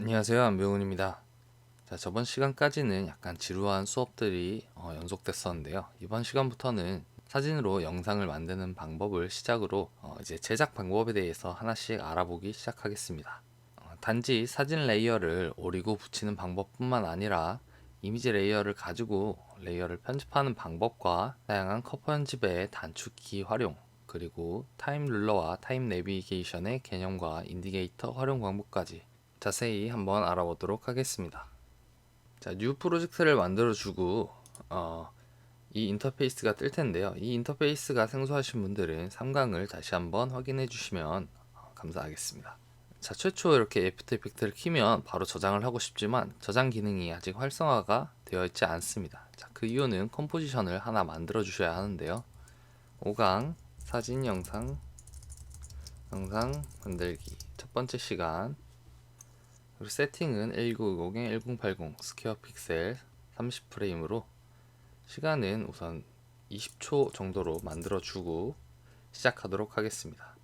안녕하세요, 안병훈입니다. 자, 저번 시간까지는 약간 지루한 수업들이 연속됐었는데요. 이번 시간부터는 사진으로 영상을 만드는 방법을 시작으로 이제 제작 방법에 대해서 하나씩 알아보기 시작하겠습니다. 단지 사진 레이어를 오리고 붙이는 방법뿐만 아니라 이미지 레이어를 가지고 레이어를 편집하는 방법과 다양한 컷 편집의 단축키 활용, 그리고 타임 룰러와 타임 내비게이션의 개념과 인디게이터 활용 방법까지 자세히 한번 알아보도록 하겠습니다. 자, 뉴 프로젝트를 만들어주고 이 인터페이스가 뜰 텐데요. 이 인터페이스가 생소하신 분들은 3강을 다시 한번 확인해 주시면 감사하겠습니다. 자, 최초 이렇게 애프터 이펙트를 키면 바로 저장을 하고 싶지만 저장 기능이 아직 활성화가 되어 있지 않습니다. 자, 그 이유는 컴포지션을 하나 만들어 주셔야 하는데요. 5강 사진 영상 만들기 첫 번째 시간, 그리고 세팅은 1920에 1080 스퀘어 픽셀 30프레임으로 시간은 우선 20초 정도로 만들어주고 시작하도록 하겠습니다.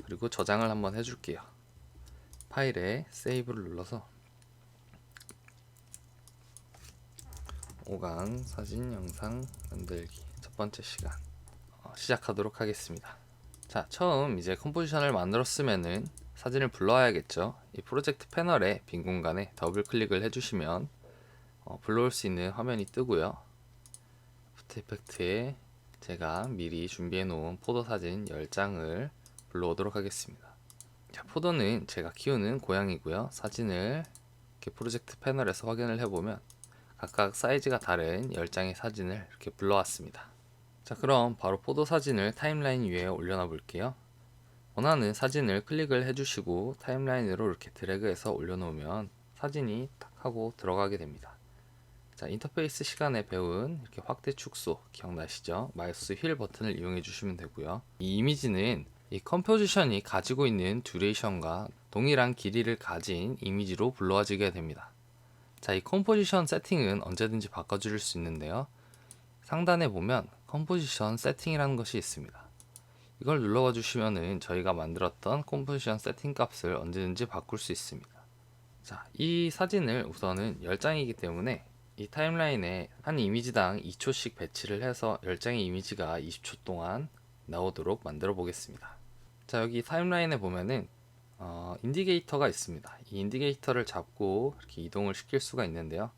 그리고 저장을 한번 해줄게요. 파일에 세이브를 눌러서 5강 사진 영상 만들기 첫 번째 시간 시작하도록 하겠습니다. 자, 처음 이제 컴포지션을 만들었으면은 사진을 불러와야겠죠. 이 프로젝트 패널의 빈 공간에 더블 클릭을 해주시면 불러올 수 있는 화면이 뜨고요. 애프터 이펙트에 제가 미리 준비해 놓은 포도 사진 10장을 불러오도록 하겠습니다. 자, 포도는 제가 키우는 고양이고요. 사진을 이렇게 프로젝트 패널에서 확인을 해보면 각각 사이즈가 다른 10장의 사진을 이렇게 불러왔습니다. 자, 그럼 바로 포도 사진을 타임라인 위에 올려놔 볼게요. 원하는 사진을 클릭을 해주시고 타임라인으로 이렇게 드래그해서 올려놓으면 사진이 딱 하고 들어가게 됩니다. 자, 인터페이스 시간에 배운 이렇게 확대 축소 기억나시죠? 마우스 휠 버튼을 이용해 주시면 되고요. 이 이미지는 이 컴포지션이 가지고 있는 듀레이션과 동일한 길이를 가진 이미지로 불러와지게 됩니다. 자, 이 컴포지션 세팅은 언제든지 바꿔줄 수 있는데요. 상단에 보면 컴포지션 세팅이라는 것이 있습니다. 이걸 눌러와 주시면은 저희가 만들었던 컴포지션 세팅 값을 언제든지 바꿀 수 있습니다. 자, 이 사진을 우선은 10장이기 때문에 이 타임라인에 한 이미지당 2초씩 배치를 해서 10장의 이미지가 20초 동안 나오도록 만들어 보겠습니다. 자, 여기 타임라인에 보면은 인디게이터가 있습니다. 이 인디게이터를 잡고 이렇게 이동을 시킬 수가 있는데요.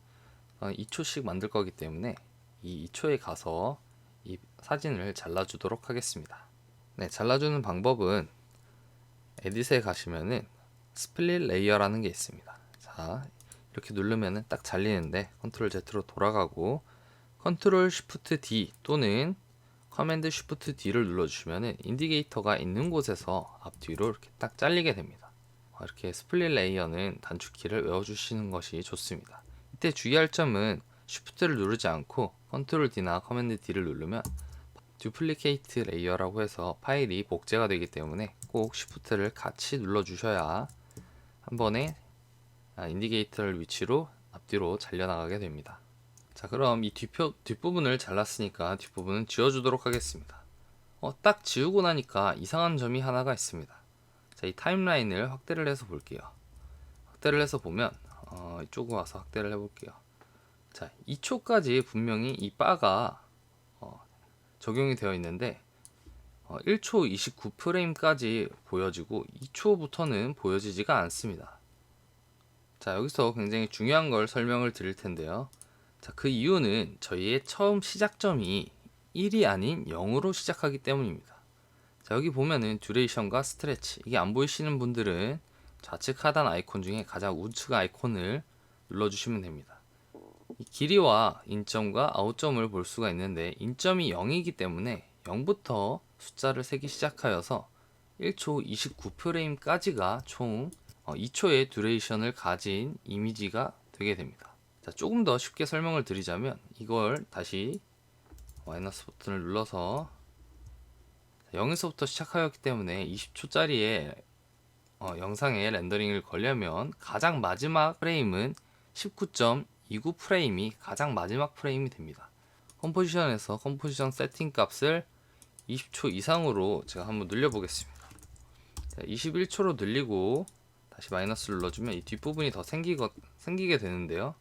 2초씩 만들 거기 때문에 이 2초에 가서 이 사진을 잘라주도록 하겠습니다. 네, 잘라주는 방법은 에딧에 가시면은 스플릿 레이어라는 게 있습니다. 자, 이렇게 누르면은 딱 잘리는데 컨트롤 Z로 돌아가고 컨트롤 쉬프트 D 또는 커맨드 쉬프트 D를 눌러주시면은 인디게이터가 있는 곳에서 앞뒤로 이렇게 딱 잘리게 됩니다. 이렇게 스플릿 레이어는 단축키를 외워주시는 것이 좋습니다. 이때 주의할 점은 쉬프트를 누르지 않고 컨트롤 D나 커맨드 D를 누르면 듀플리케이트 레이어라고 해서 파일이 복제가 되기 때문에 꼭 쉬프트를 같이 눌러주셔야 한 번에 인디게이터를 위치로 앞뒤로 잘려나가게 됩니다. 자, 그럼 이 뒷부분을 잘랐으니까 뒷부분은 지워주도록 하겠습니다. 딱 지우고 나니까 이상한 점이 하나가 있습니다. 자, 이 타임라인을 확대를 해서 볼게요. 확대를 해서 보면 이쪽으로 와서 확대를 해볼게요. 자, 2초까지 분명히 이 바가 적용이 되어 있는데 1초 29프레임까지 보여지고 2초부터는 보여지지가 않습니다. 자, 여기서 굉장히 중요한 걸 설명을 드릴 텐데요. 자, 그 이유는 저희의 처음 시작점이 1이 아닌 0으로 시작하기 때문입니다. 자, 여기 보면은 듀레이션과 스트레치, 이게 안 보이시는 분들은 좌측 하단 아이콘 중에 가장 우측 아이콘을 눌러주시면 됩니다. 이 길이와 인점과 아웃점을 볼 수가 있는데 인점이 0이기 때문에 0부터 숫자를 세기 시작하여서 1초 29프레임까지가 총 2초의 듀레이션을 가진 이미지가 되게 됩니다. 자, 조금 더 쉽게 설명을 드리자면 이걸 다시 마이너스 버튼을 눌러서 0에서부터 시작하였기 때문에 20초짜리의 영상의 렌더링을 걸려면 가장 마지막 프레임은 19.29 프레임이 가장 마지막 프레임이 됩니다. 컴포지션에서 컴포지션 세팅 값을 20초 이상으로 제가 한번 늘려 보겠습니다. 21초로 늘리고 다시 마이너스를 눌러주면 이 뒷부분이 더 생기게 되는데요.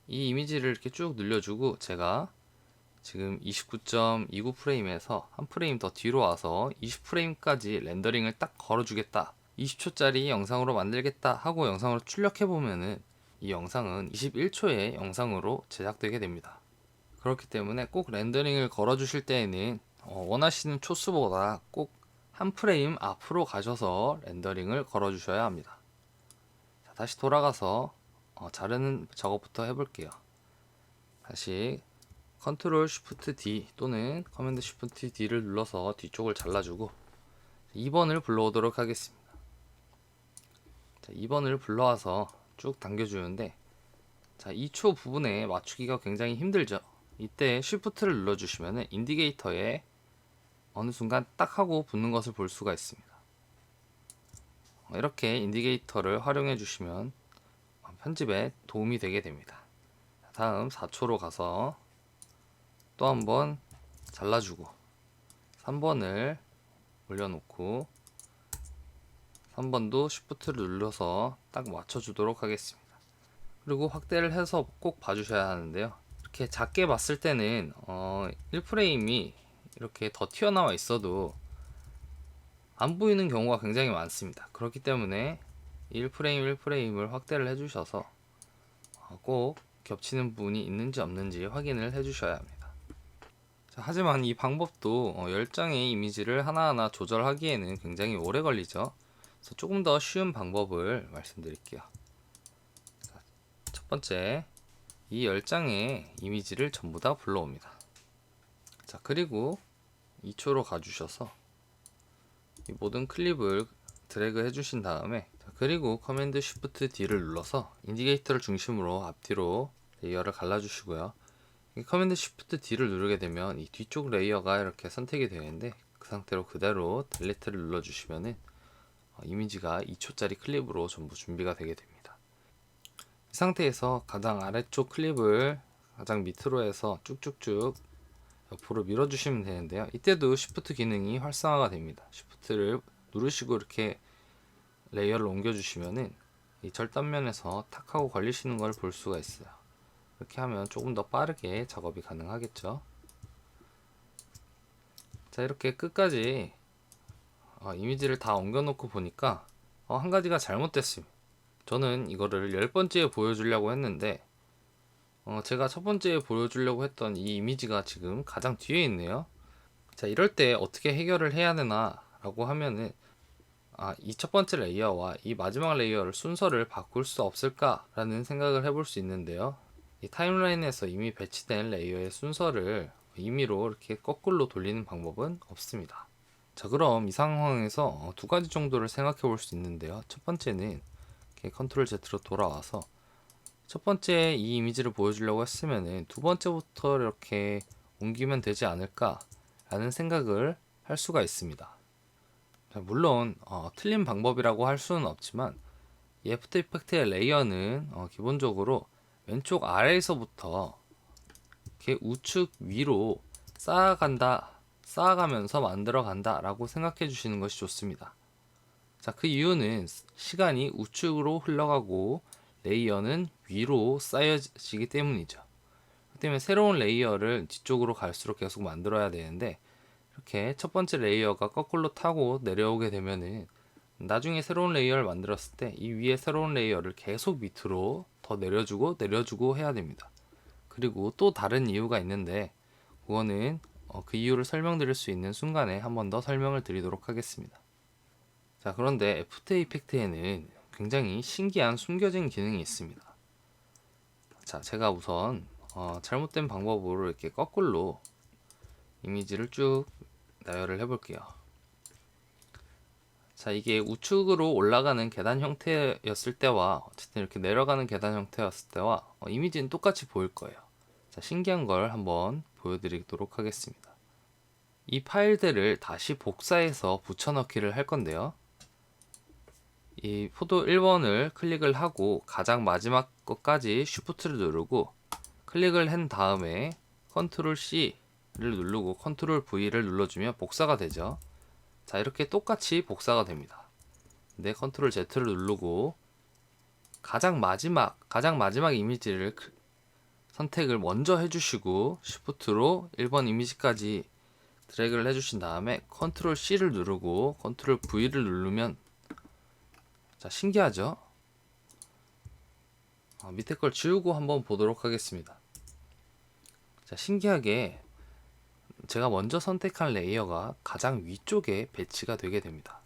이 이미지를 이렇게 쭉 늘려주고 제가 지금 29.29 프레임에서 한 프레임 더 뒤로 와서 20 프레임까지 렌더링을 딱 걸어주겠다, 20초짜리 영상으로 만들겠다 하고 영상으로 출력해 보면은 이 영상은 21초의 영상으로 제작되게 됩니다. 그렇기 때문에 꼭 렌더링을 걸어 주실 때에는 원하시는 초수보다 꼭 한 프레임 앞으로 가셔서 렌더링을 걸어 주셔야 합니다. 자, 다시 돌아가서 자르는 작업부터 해볼게요. 다시 컨트롤 쉬프트 D 또는 커맨드 쉬프트 D를 눌러서 뒤쪽을 잘라주고 2번을 불러오도록 하겠습니다. 자, 2번을 불러와서 쭉 당겨주는데, 자, 2초 부분에 맞추기가 굉장히 힘들죠. 이때 쉬프트를 눌러주시면 인디게이터에 어느 순간 딱 하고 붙는 것을 볼 수가 있습니다. 이렇게 인디게이터를 활용해 주시면 편집에 도움이 되게 됩니다. 다음 4초로 가서 또 한번 잘라주고 3번을 올려놓고 3번도 쉬프트를 눌러서 딱 맞춰주도록 하겠습니다. 그리고 확대를 해서 꼭 봐주셔야 하는데요. 이렇게 작게 봤을 때는 1프레임이 이렇게 더 튀어나와 있어도 안 보이는 경우가 굉장히 많습니다. 그렇기 때문에 1프레임 1프레임을 확대를 해주셔서 꼭 겹치는 부분이 있는지 없는지 확인을 해주셔야 합니다. 자, 하지만 이 방법도 10장의 이미지를 하나하나 조절하기에는 굉장히 오래 걸리죠. 그래서 조금 더 쉬운 방법을 말씀드릴게요. 자, 첫 번째, 이 10장의 이미지를 전부 다 불러옵니다. 자, 그리고 2초로 가주셔서 이 모든 클립을 드래그 해주신 다음에, 자, 그리고 커맨드 쉬프트 D를 눌러서 인디게이터를 중심으로 앞뒤로 레이어를 갈라주시고요. 이 커맨드 쉬프트 D를 누르게 되면 이 뒤쪽 레이어가 이렇게 선택이 되는데, 그 상태로 그대로 델리트를 눌러주시면은 이미지가 2초짜리 클립으로 전부 준비가 되게 됩니다. 이 상태에서 가장 아래쪽 클립을 가장 밑으로 해서 쭉쭉쭉 옆으로 밀어주시면 되는데요. 이때도 쉬프트 기능이 활성화가 됩니다. 쉬프트를 누르시고 이렇게 레이어를 옮겨주시면은 이 절단면에서 탁 하고 걸리시는 걸 볼 수가 있어요. 이렇게 하면 조금 더 빠르게 작업이 가능하겠죠. 자, 이렇게 끝까지 이미지를 다 옮겨놓고 보니까 한 가지가 잘못됐습니다. 저는 이거를 10번째에 보여주려고 했는데 제가 첫 번째에 보여주려고 했던 이 이미지가 지금 가장 뒤에 있네요. 자, 이럴 때 어떻게 해결을 해야 되나 라고 하면은 이 첫 번째 레이어와 이 마지막 레이어를 순서를 바꿀 수 없을까 라는 생각을 해볼 수 있는데요. 이 타임라인에서 이미 배치된 레이어의 순서를 임의로 이렇게 거꾸로 돌리는 방법은 없습니다. 자, 그럼 이 상황에서 두 가지 정도를 생각해 볼 수 있는데요. 첫 번째는 이렇게 컨트롤 Z로 돌아와서 첫 번째 이 이미지를 보여주려고 했으면은 두 번째부터 이렇게 옮기면 되지 않을까 라는 생각을 할 수가 있습니다. 자, 물론 틀린 방법이라고 할 수는 없지만 이 애프터 이펙트의 레이어는 기본적으로 왼쪽 아래에서부터 이렇게 우측 위로 쌓아가면서 만들어간다 라고 생각해 주시는 것이 좋습니다. 자, 그 이유는 시간이 우측으로 흘러가고 레이어는 위로 쌓여지기 때문이죠. 그렇기 때문에 새로운 레이어를 뒤쪽으로 갈수록 계속 만들어야 되는데, 이렇게 첫 번째 레이어가 거꾸로 타고 내려오게 되면은 나중에 새로운 레이어를 만들었을 때 이 위에 새로운 레이어를 계속 밑으로 더 내려주고 해야 됩니다. 그리고 또 다른 이유가 있는데, 그거는 그 이유를 설명드릴 수 있는 순간에 한 번 더 설명을 드리도록 하겠습니다. 자, 그런데 애프터 이펙트에는 굉장히 신기한 숨겨진 기능이 있습니다. 자, 제가 우선 잘못된 방법으로 이렇게 거꾸로 이미지를 쭉 나열을 해볼게요. 자, 이게 우측으로 올라가는 계단 형태였을 때와 어쨌든 이렇게 내려가는 계단 형태였을 때와 이미지는 똑같이 보일 거예요. 자, 신기한 걸 한번 보여드리도록 하겠습니다. 이 파일들을 다시 복사해서 붙여넣기를 할 건데요. 이 포도 1번을 클릭을 하고 가장 마지막 것까지 쉬프트를 누르고 클릭을 한 다음에 컨트롤 C를 누르고 컨트롤 V를 눌러주면 복사가 되죠. 자, 이렇게 똑같이 복사가 됩니다. 근데 컨트롤 Z를 누르고 가장 마지막 이미지를 선택을 먼저 해주시고 Shift로 1번 이미지까지 드래그를 해주신 다음에 컨트롤 C를 누르고 컨트롤 V를 누르면, 자, 신기하죠? 밑에 걸 지우고 한번 보도록 하겠습니다. 자, 신기하게 제가 먼저 선택한 레이어가 가장 위쪽에 배치가 되게 됩니다.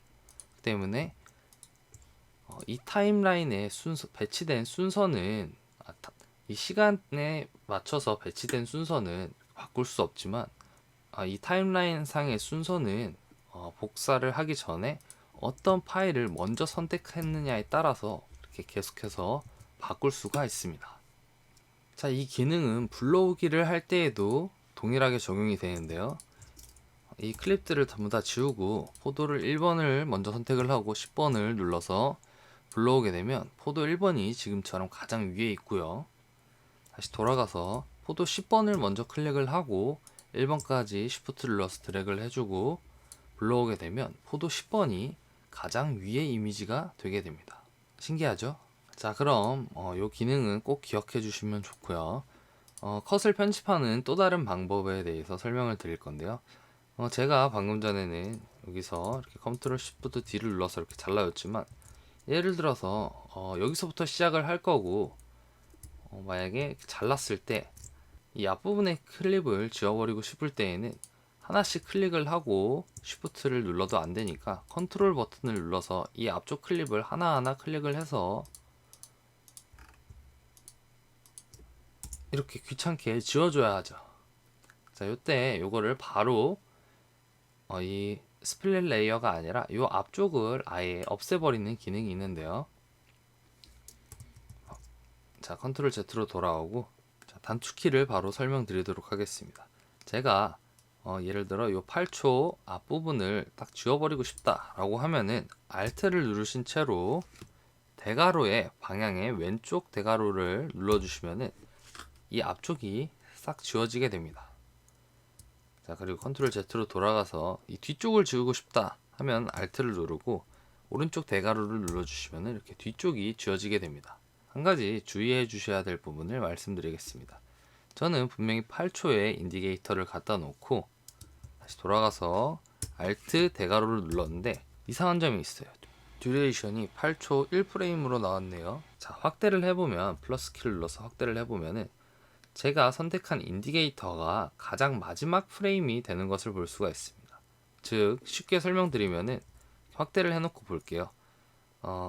그 때문에 이 타임라인에 배치된 순서는, 이 시간에 맞춰서 배치된 순서는 바꿀 수 없지만, 이 타임라인 상의 순서는 복사를 하기 전에 어떤 파일을 먼저 선택했느냐에 따라서 이렇게 계속해서 바꿀 수가 있습니다. 자, 이 기능은 불러오기를 할 때에도 동일하게 적용이 되는데요. 이 클립들을 전부 다 지우고 포도를 1번을 먼저 선택을 하고 10번을 눌러서 불러오게 되면 포도 1번이 지금처럼 가장 위에 있고요. 다시 돌아가서 포도 10번을 먼저 클릭을 하고 1번까지 Shift를 눌러서 드래그를 해주고 불러오게 되면 포도 10번이 가장 위에 이미지가 되게 됩니다. 신기하죠? 자, 그럼 이 기능은 꼭 기억해 주시면 좋고요. 컷을 편집하는 또 다른 방법에 대해서 설명을 드릴 건데요. 제가 방금 전에는 여기서 이렇게 컨트롤 Shift D를 눌러서 이렇게 잘라줬지만, 예를 들어서 여기서부터 시작을 할 거고, 만약에 잘랐을 때 이 앞부분의 클립을 지워버리고 싶을 때에는 하나씩 클릭을 하고 Shift를 눌러도 안 되니까 컨트롤 버튼을 눌러서 이 앞쪽 클립을 하나하나 클릭을 해서 이렇게 귀찮게 지워줘야 하죠. 자, 요때 요거를 바로 이 스플릿 레이어가 아니라 요 앞쪽을 아예 없애버리는 기능이 있는데요. 자, 컨트롤 Z로 돌아오고, 자, 단축키를 바로 설명드리도록 하겠습니다. 제가 예를 들어 요 8초 앞부분을 딱 지워버리고 싶다 라고 하면은 Alt를 누르신 채로 대괄호의 방향의 왼쪽 대괄호를 눌러주시면은 이 앞쪽이 싹 지워지게 됩니다. 자, 그리고 컨트롤 Z로 돌아가서 이 뒤쪽을 지우고 싶다 하면 Alt를 누르고 오른쪽 대괄호를 눌러주시면 이렇게 뒤쪽이 지워지게 됩니다. 한 가지 주의해 주셔야 될 부분을 말씀드리겠습니다. 저는 분명히 8초에 인디게이터를 갖다 놓고 다시 돌아가서 Alt 대괄호를 눌렀는데 이상한 점이 있어요. 듀레이션이 8초 1프레임으로 나왔네요. 자, 확대를 해보면, 플러스 키를 눌러서 확대를 해보면은 제가 선택한 인디게이터가 가장 마지막 프레임이 되는 것을 볼 수가 있습니다. 즉, 쉽게 설명드리면은 확대를 해놓고 볼게요.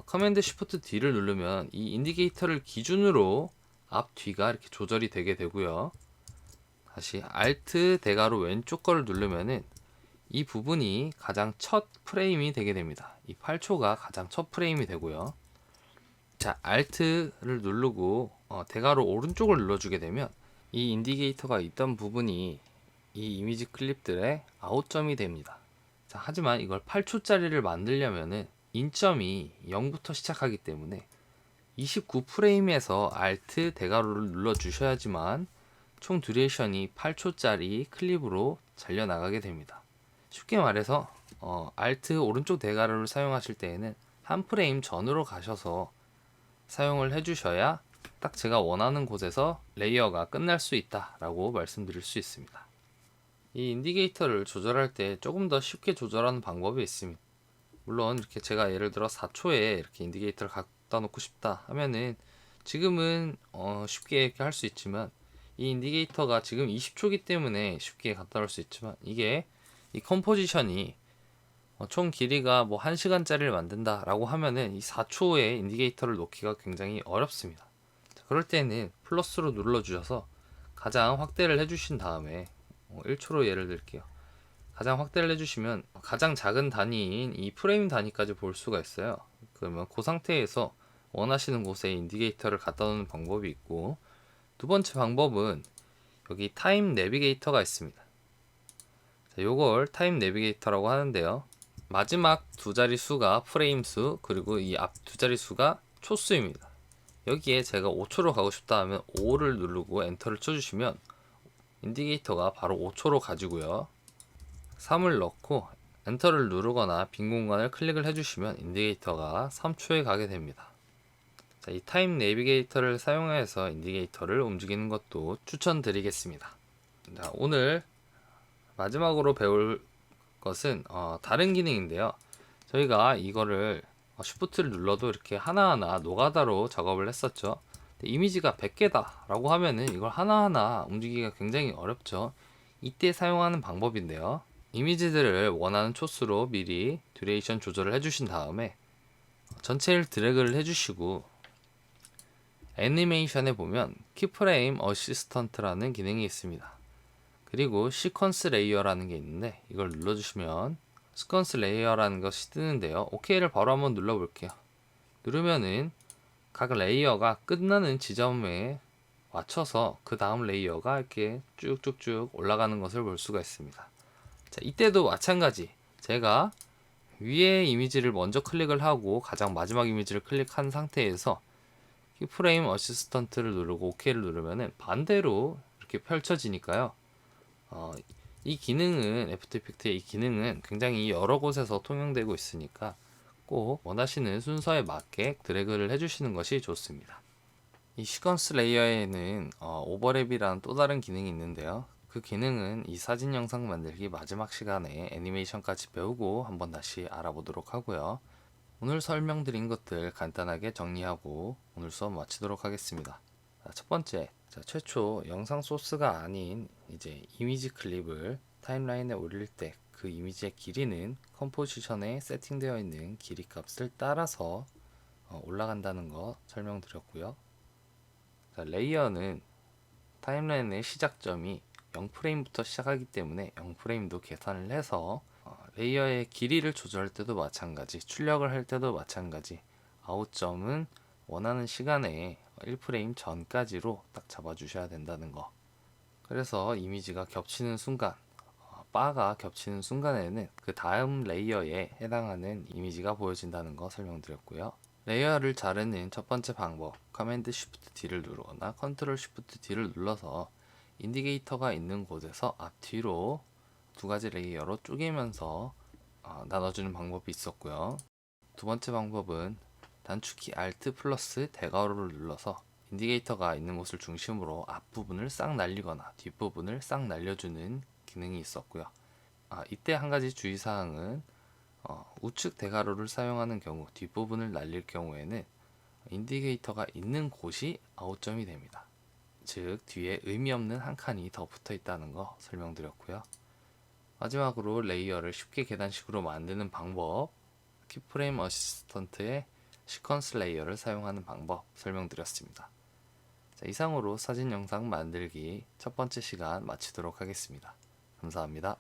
커맨드 Shift D를 누르면 이 인디게이터를 기준으로 앞 뒤가 이렇게 조절이 되게 되고요. 다시 Alt 대괄호 왼쪽 거를 누르면은 이 부분이 가장 첫 프레임이 되게 됩니다. 이 8초가 가장 첫 프레임이 되고요. 자, Alt를 누르고 대괄호 오른쪽을 눌러주게 되면 이 인디게이터가 있던 부분이 이 이미지 클립들의 아웃점이 됩니다. 자, 하지만 이걸 8초짜리를 만들려면은 인점이 0부터 시작하기 때문에 29프레임에서 Alt 대괄호를 눌러 주셔야지만 총 듀레이션이 8초짜리 클립으로 잘려나가게 됩니다. 쉽게 말해서 Alt 오른쪽 대괄호를 사용하실 때에는 한 프레임 전으로 가셔서 사용을 해주셔야 딱 제가 원하는 곳에서 레이어가 끝날 수 있다라고 말씀드릴 수 있습니다. 이 인디게이터를 조절할 때 조금 더 쉽게 조절하는 방법이 있습니다. 물론 이렇게 제가 예를 들어 4초에 이렇게 인디게이터를 갖다 놓고 싶다 하면은 지금은 쉽게 이렇게 할 수 있지만, 이 인디게이터가 지금 20초기 때문에 쉽게 갖다 놓을 수 있지만, 이게 이 컴포지션이 총 길이가 뭐 1시간짜리를 만든다 라고 하면은 이 4초의 인디게이터를 놓기가 굉장히 어렵습니다. 자, 그럴 때는 플러스로 눌러 주셔서 가장 확대를 해주신 다음에 1초로 예를 들게요. 가장 확대를 해주시면 가장 작은 단위인 이 프레임 단위까지 볼 수가 있어요. 그러면 그 상태에서 원하시는 곳에 인디게이터를 갖다 놓는 방법이 있고, 두 번째 방법은 여기 타임 내비게이터가 있습니다. 자, 요걸 타임 내비게이터라고 하는데요. 마지막 두 자리 수가 프레임 수, 그리고 이 앞 두 자리 수가 초수입니다. 여기에 제가 5초로 가고 싶다 하면 5를 누르고 엔터를 쳐주시면 인디게이터가 바로 5초로 가지고요. 3을 넣고 엔터를 누르거나 빈 공간을 클릭을 해주시면 인디게이터가 3초에 가게 됩니다. 자, 이 타임 내비게이터를 사용해서 인디게이터를 움직이는 것도 추천드리겠습니다. 자, 오늘 마지막으로 배울 것은 다른 기능인데요. 저희가 이거를 쉬프트를 눌러도 이렇게 하나하나 노가다로 작업을 했었죠. 이미지가 100개다 라고 하면은 이걸 하나하나 움직이기가 굉장히 어렵죠. 이때 사용하는 방법인데요. 이미지들을 원하는 초수로 미리 듀레이션 조절을 해주신 다음에 전체를 드래그를 해주시고 애니메이션에 보면 키프레임 어시스턴트라는 기능이 있습니다. 그리고 시퀀스 레이어라는 게 있는데 이걸 눌러주시면 시퀀스 레이어라는 것이 뜨는데요. OK를 바로 한번 눌러볼게요. 누르면은 각 레이어가 끝나는 지점에 맞춰서 그 다음 레이어가 이렇게 쭉쭉쭉 올라가는 것을 볼 수가 있습니다. 자, 이때도 마찬가지. 제가 위에 이미지를 먼저 클릭을 하고 가장 마지막 이미지를 클릭한 상태에서 키프레임 어시스턴트를 누르고 OK를 누르면은 반대로 이렇게 펼쳐지니까요. 이 기능은 애프터 이펙트의 이 기능은 굉장히 여러 곳에서 통용되고 있으니까 꼭 원하시는 순서에 맞게 드래그를 해주시는 것이 좋습니다. 이 시퀀스 레이어에는 오버랩이라는 또 다른 기능이 있는데요. 그 기능은 이 사진 영상 만들기 마지막 시간에 애니메이션까지 배우고 한번 다시 알아보도록 하고요. 오늘 설명드린 것들 간단하게 정리하고 오늘 수업 마치도록 하겠습니다. 첫 번째, 최초 영상 소스가 아닌 이제 이미지 클립을 타임라인에 올릴 때 그 이미지의 길이는 컴포지션에 세팅되어 있는 길이 값을 따라서 올라간다는 거 설명드렸고요. 레이어는 타임라인의 시작점이 0프레임부터 시작하기 때문에 0프레임도 계산을 해서 레이어의 길이를 조절할 때도 마찬가지, 출력을 할 때도 마찬가지, 아웃점은 원하는 시간에 1프레임 전까지로 딱 잡아주셔야 된다는 거. 그래서 이미지가 겹치는 순간, 바가 겹치는 순간에는 그 다음 레이어에 해당하는 이미지가 보여진다는 거 설명드렸고요. 레이어를 자르는 첫 번째 방법, 커맨드 쉬프트 D를 누르거나 컨트롤 쉬프트 D를 눌러서 인디게이터가 있는 곳에서 앞뒤로 두 가지 레이어로 쪼개면서 나눠주는 방법이 있었고요. 두 번째 방법은 단축키 Alt 플러스 대괄호를 눌러서 인디게이터가 있는 곳을 중심으로 앞부분을 싹 날리거나 뒷부분을 싹 날려주는 기능이 있었고요. 이때 한 가지 주의사항은 우측 대괄호를 사용하는 경우 뒷부분을 날릴 경우에는 인디게이터가 있는 곳이 아웃점이 됩니다. 즉 뒤에 의미 없는 한 칸이 더 붙어 있다는 거 설명드렸고요. 마지막으로 레이어를 쉽게 계단식으로 만드는 방법, 키프레임 어시스턴트의 시퀀스 레이어를 사용하는 방법 설명드렸습니다. 이상으로 사진 영상 만들기 첫 번째 시간 마치도록 하겠습니다. 감사합니다.